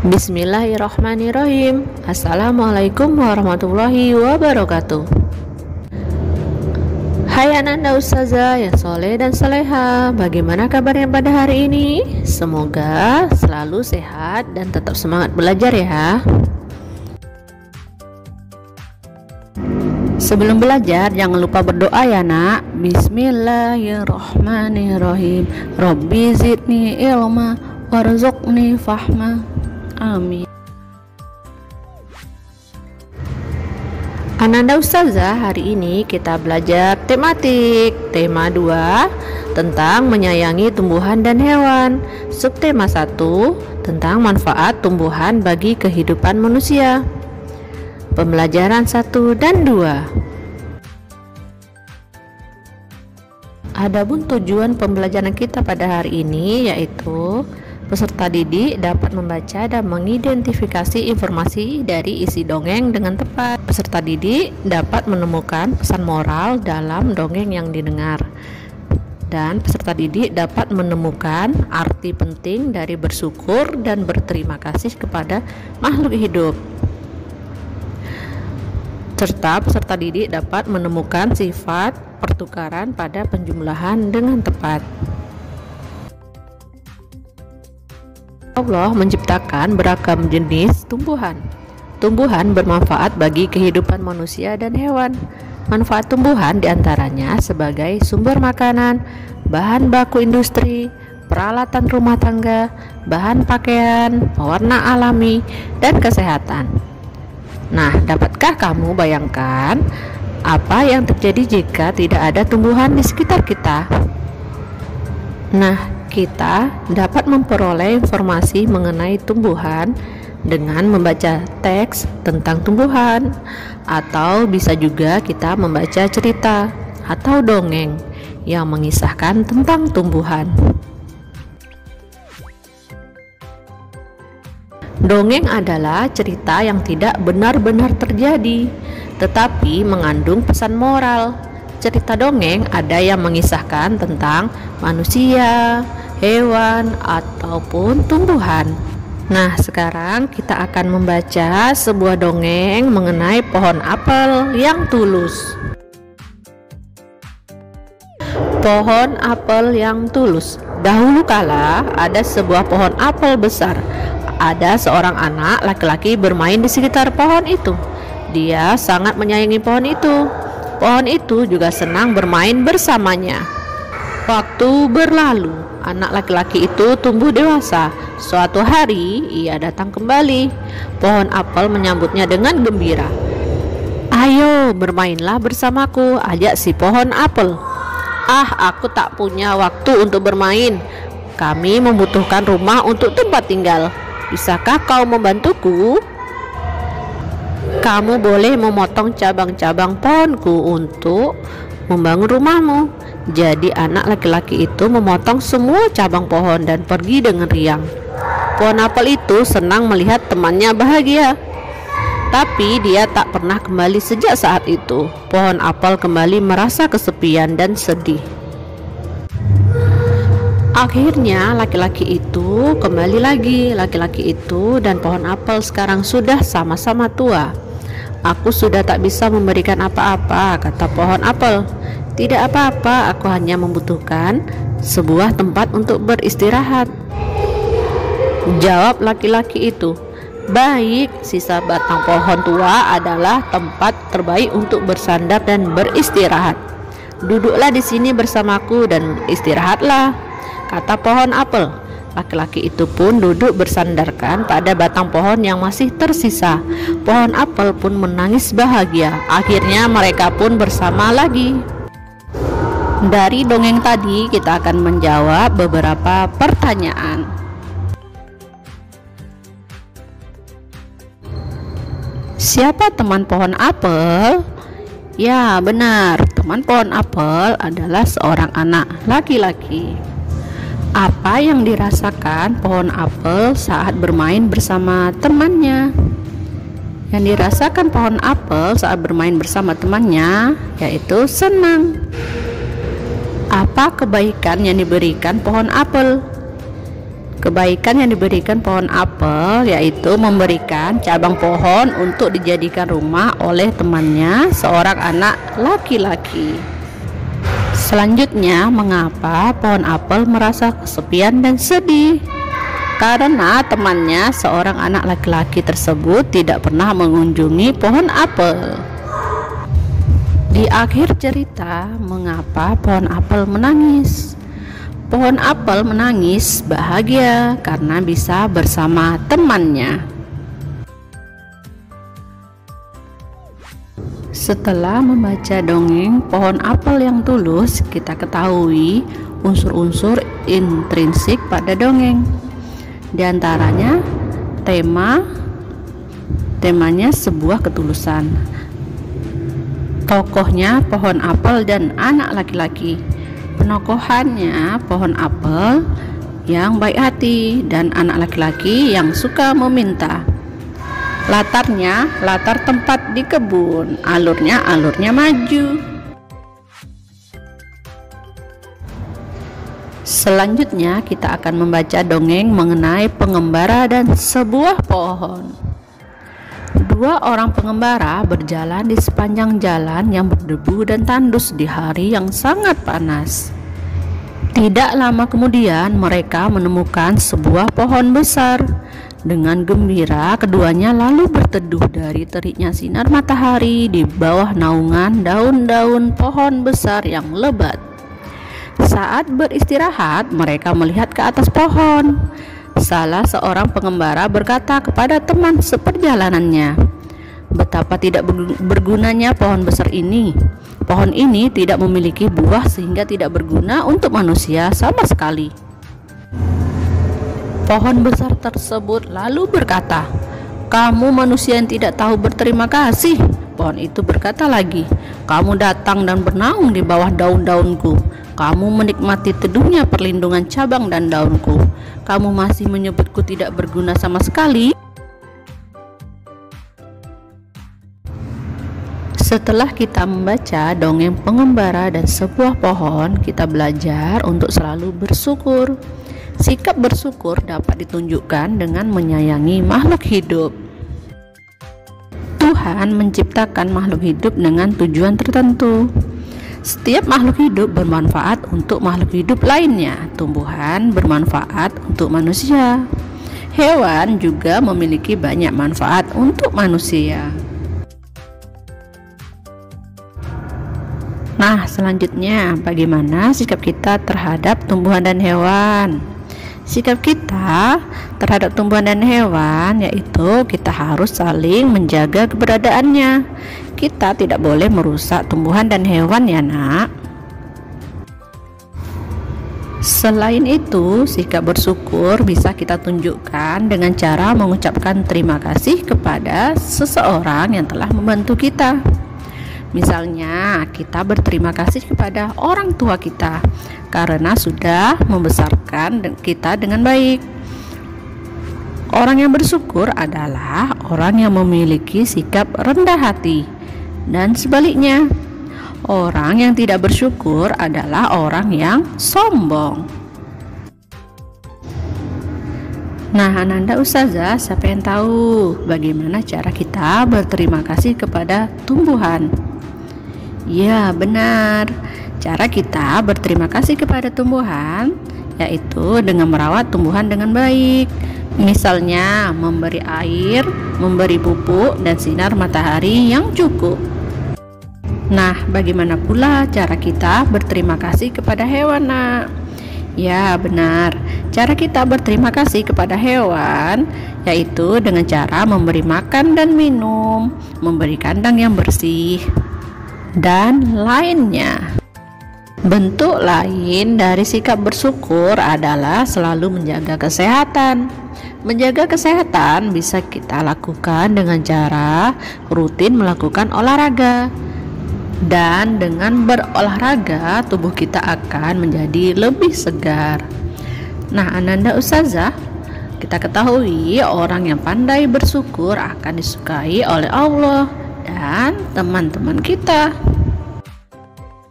Bismillahirrahmanirrahim. Assalamualaikum warahmatullahi wabarakatuh. Hai Ananda Ustazah yang soleh dan soleha, bagaimana kabarnya pada hari ini? Semoga selalu sehat dan tetap semangat belajar ya. Sebelum belajar jangan lupa berdoa ya nak. Bismillahirrahmanirrahim. Rabbi zidni ilma warzuqni fahma. Amin. Ananda Ustazah, hari ini kita belajar tematik tema 2 tentang menyayangi tumbuhan dan hewan. Subtema 1 tentang manfaat tumbuhan bagi kehidupan manusia. Pembelajaran 1 dan 2. Adapun tujuan pembelajaran kita pada hari ini yaitu peserta didik dapat membaca dan mengidentifikasi informasi dari isi dongeng dengan tepat. Peserta didik dapat menemukan pesan moral dalam dongeng yang didengar. Dan peserta didik dapat menemukan arti penting dari bersyukur dan berterima kasih kepada makhluk hidup. Serta peserta didik dapat menemukan sifat pertukaran pada penjumlahan dengan tepat. Allah menciptakan beragam jenis tumbuhan. Tumbuhan bermanfaat bagi kehidupan manusia dan hewan. Manfaat tumbuhan diantaranya sebagai sumber makanan, bahan baku industri, peralatan rumah tangga, bahan pakaian, pewarna alami, dan kesehatan. Nah, dapatkah kamu bayangkan apa yang terjadi jika tidak ada tumbuhan di sekitar kita? Nah, kita dapat memperoleh informasi mengenai tumbuhan dengan membaca teks tentang tumbuhan, atau bisa juga kita membaca cerita atau dongeng yang mengisahkan tentang tumbuhan. Dongeng adalah cerita yang tidak benar-benar terjadi, tetapi mengandung pesan moral. Cerita dongeng ada yang mengisahkan tentang manusia, hewan, ataupun tumbuhan. Nah, sekarang kita akan membaca sebuah dongeng mengenai pohon apel yang tulus. Pohon apel yang tulus. Dahulu kala ada sebuah pohon apel besar. Ada seorang anak laki-laki bermain di sekitar pohon itu. Dia sangat menyayangi pohon itu. Pohon itu juga senang bermain bersamanya. Waktu berlalu, anak laki-laki itu tumbuh dewasa. Suatu hari, ia datang kembali. Pohon apel menyambutnya dengan gembira. "Ayo, bermainlah bersamaku," ajak si pohon apel. "Ah, aku tak punya waktu untuk bermain. Kami membutuhkan rumah untuk tempat tinggal. Bisakah kau membantuku? Kamu boleh memotong cabang-cabang pohonku untuk membangun rumahmu." Jadi anak laki-laki itu memotong semua cabang pohon dan pergi dengan riang. Pohon apel itu senang melihat temannya bahagia. Tapi dia tak pernah kembali sejak saat itu. Pohon apel kembali merasa kesepian dan sedih. Akhirnya laki-laki itu kembali lagi. Laki-laki itu dan pohon apel sekarang sudah sama-sama tua. "Aku sudah tak bisa memberikan apa-apa," kata pohon apel. "Tidak apa-apa, aku hanya membutuhkan sebuah tempat untuk beristirahat," jawab laki-laki itu. "Baik, sisa batang pohon tua adalah tempat terbaik untuk bersandar dan beristirahat. Duduklah di sini bersamaku dan istirahatlah," kata pohon apel. Laki-laki itu pun duduk bersandarkan pada batang pohon yang masih tersisa. Pohon apel pun menangis bahagia. Akhirnya mereka pun bersama lagi. Dari dongeng tadi kita akan menjawab beberapa pertanyaan. Siapa teman pohon apel? Ya, benar, teman pohon apel adalah seorang anak laki-laki. Apa yang dirasakan pohon apel saat bermain bersama temannya? Yang dirasakan pohon apel saat bermain bersama temannya yaitu senang. Apa kebaikan yang diberikan pohon apel? Kebaikan yang diberikan pohon apel yaitu memberikan cabang pohon untuk dijadikan rumah oleh temannya, seorang anak laki-laki. Selanjutnya, mengapa pohon apel merasa kesepian dan sedih? Karena temannya, seorang anak laki-laki tersebut, tidak pernah mengunjungi pohon apel. Di akhir cerita, mengapa pohon apel menangis? Pohon apel menangis bahagia karena bisa bersama temannya. Setelah membaca dongeng pohon apel yang tulus, kita ketahui unsur-unsur intrinsik pada dongeng. Di antaranya temanya sebuah ketulusan. Tokohnya pohon apel dan anak laki-laki. Penokohannya pohon apel yang baik hati dan anak laki-laki yang suka meminta. Latarnya latar tempat di kebun, alurnya maju. Selanjutnya kita akan membaca dongeng mengenai pengembara dan sebuah pohon. Dua orang pengembara berjalan di sepanjang jalan yang berdebu dan tandus di hari yang sangat panas. Tidak lama kemudian mereka menemukan sebuah pohon besar. Dengan gembira keduanya lalu berteduh dari teriknya sinar matahari di bawah naungan daun-daun pohon besar yang lebat. Saat beristirahat mereka melihat ke atas pohon. Salah seorang pengembara berkata kepada teman seperjalanannya, "Betapa tidak bergunanya pohon besar ini. Pohon ini tidak memiliki buah sehingga tidak berguna untuk manusia sama sekali." Pohon besar tersebut lalu berkata, "Kamu manusia yang tidak tahu berterima kasih." Pohon itu berkata lagi, "Kamu datang dan bernaung di bawah daun-daunku. Kamu menikmati teduhnya perlindungan cabang dan daunku. Kamu masih menyebutku tidak berguna sama sekali." Setelah kita membaca dongeng pengembara dan sebuah pohon, kita belajar untuk selalu bersyukur. Sikap bersyukur dapat ditunjukkan dengan menyayangi makhluk hidup. Tuhan menciptakan makhluk hidup dengan tujuan tertentu. Setiap makhluk hidup bermanfaat untuk makhluk hidup lainnya. Tumbuhan bermanfaat untuk manusia. Hewan juga memiliki banyak manfaat untuk manusia. Nah, selanjutnya bagaimana sikap kita terhadap tumbuhan dan hewan? Sikap kita terhadap tumbuhan dan hewan yaitu kita harus saling menjaga keberadaannya. Kita tidak boleh merusak tumbuhan dan hewan ya nak. Selain itu, sikap bersyukur bisa kita tunjukkan dengan cara mengucapkan terima kasih kepada seseorang yang telah membantu kita. Misalnya, kita berterima kasih kepada orang tua kita karena sudah membesarkan kita dengan baik. Orang yang bersyukur adalah orang yang memiliki sikap rendah hati, dan sebaliknya, orang yang tidak bersyukur adalah orang yang sombong. Nah, Ananda Ustazah, siapa yang tahu bagaimana cara kita berterima kasih kepada tumbuhan? Ya, benar. Cara kita berterima kasih kepada tumbuhan yaitu dengan merawat tumbuhan dengan baik. Misalnya, memberi air, memberi pupuk dan sinar matahari yang cukup. Nah, bagaimana pula cara kita berterima kasih kepada hewan, nak? Ya, benar. Cara kita berterima kasih kepada hewan yaitu dengan cara memberi makan dan minum, memberi kandang yang bersih, dan lainnya. Bentuk lain dari sikap bersyukur adalah selalu menjaga kesehatan. Menjaga kesehatan bisa kita lakukan dengan cara rutin melakukan olahraga. Dan dengan berolahraga, tubuh kita akan menjadi lebih segar. Nah, Ananda Ustazah, kita ketahui orang yang pandai bersyukur akan disukai oleh Allah dan teman-teman kita.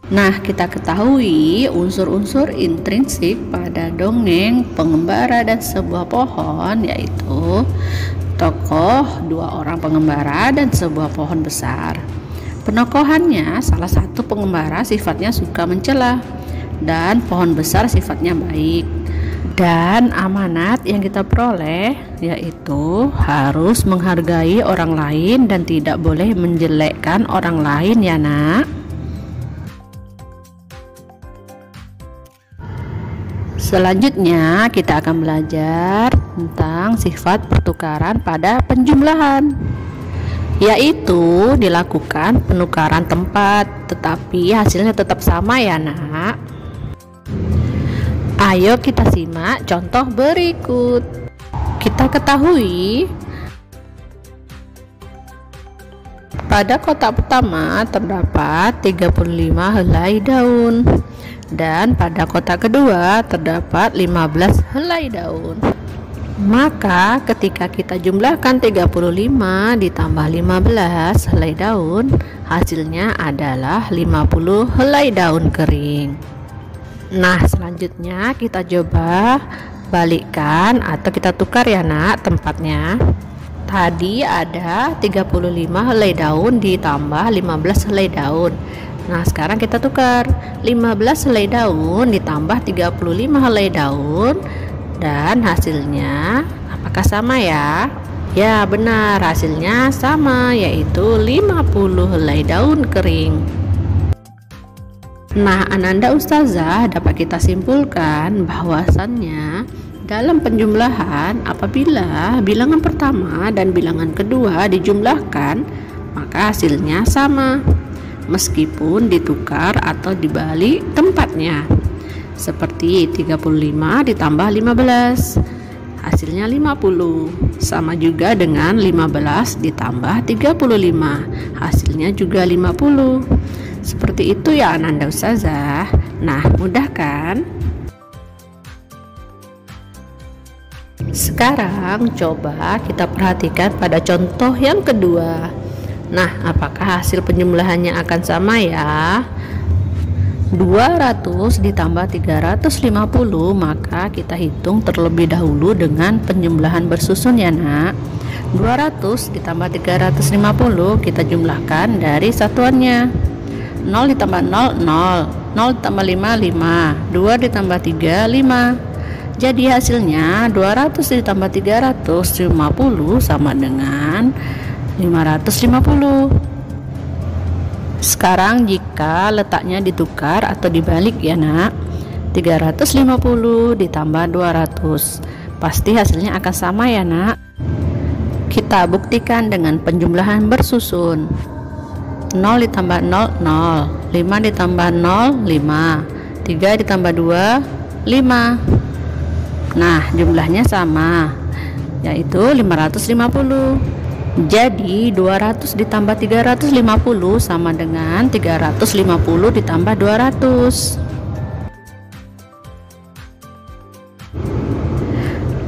Nah, kita ketahui unsur-unsur intrinsik pada dongeng pengembara dan sebuah pohon, yaitu tokoh, dua orang pengembara, dan sebuah pohon besar. Penokohannya, salah satu pengembara sifatnya suka mencela, dan pohon besar sifatnya baik. Dan amanat yang kita peroleh yaitu harus menghargai orang lain dan tidak boleh menjelekkan orang lain, ya nak. Selanjutnya kita akan belajar tentang sifat pertukaran pada penjumlahan, yaitu dilakukan penukaran tempat tetapi hasilnya tetap sama, ya nak. Ayo kita simak contoh berikut. Kita ketahui pada kotak pertama terdapat 35 helai daun, dan pada kotak kedua terdapat 15 helai daun. Maka ketika kita jumlahkan 35 ditambah 15 helai daun, hasilnya adalah 50 helai daun kering. Nah, selanjutnya kita coba balikkan atau kita tukar, ya nak, tempatnya. Tadi ada 35 helai daun ditambah 15 helai daun. Nah, sekarang kita tukar 15 helai daun ditambah 35 helai daun, dan hasilnya apakah sama, ya? Ya, benar, hasilnya sama, yaitu 50 helai daun kering. Nah, Ananda Ustazah dapat kita simpulkan bahwasannya dalam penjumlahan apabila bilangan pertama dan bilangan kedua dijumlahkan, maka hasilnya sama meskipun ditukar atau dibalik tempatnya. Seperti 35 ditambah 15, hasilnya 50. Sama juga dengan 15 ditambah 35, hasilnya juga 50. Seperti itu, ya Ananda Ustazah. Nah, mudah kan? Sekarang coba kita perhatikan pada contoh yang kedua. Nah, apakah hasil penjumlahannya akan sama, ya? 200 ditambah 350, maka kita hitung terlebih dahulu dengan penjumlahan bersusun, ya nak. 200 ditambah 350 kita jumlahkan dari satuannya. 0 ditambah 0, 0, 0 ditambah 5, 5, 2 ditambah 3, 5. Jadi hasilnya 200 ditambah 350 sama dengan 550. Sekarang jika letaknya ditukar atau dibalik, ya nak, 350 ditambah 200, pasti hasilnya akan sama, ya nak. Kita buktikan dengan penjumlahan bersusun. 0 ditambah 0, 0, 5 ditambah 0, 5, 3 ditambah 2, 5. Nah, jumlahnya sama, yaitu 550. Jadi 200 ditambah 350 sama dengan 350 ditambah 200.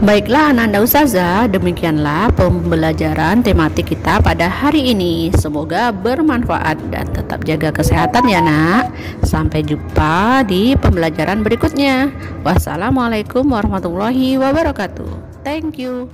Baiklah Ananda Ustazah, demikianlah pembelajaran tematik kita pada hari ini. Semoga bermanfaat dan tetap jaga kesehatan, ya nak. Sampai jumpa di pembelajaran berikutnya. Wassalamualaikum warahmatullahi wabarakatuh. Thank you.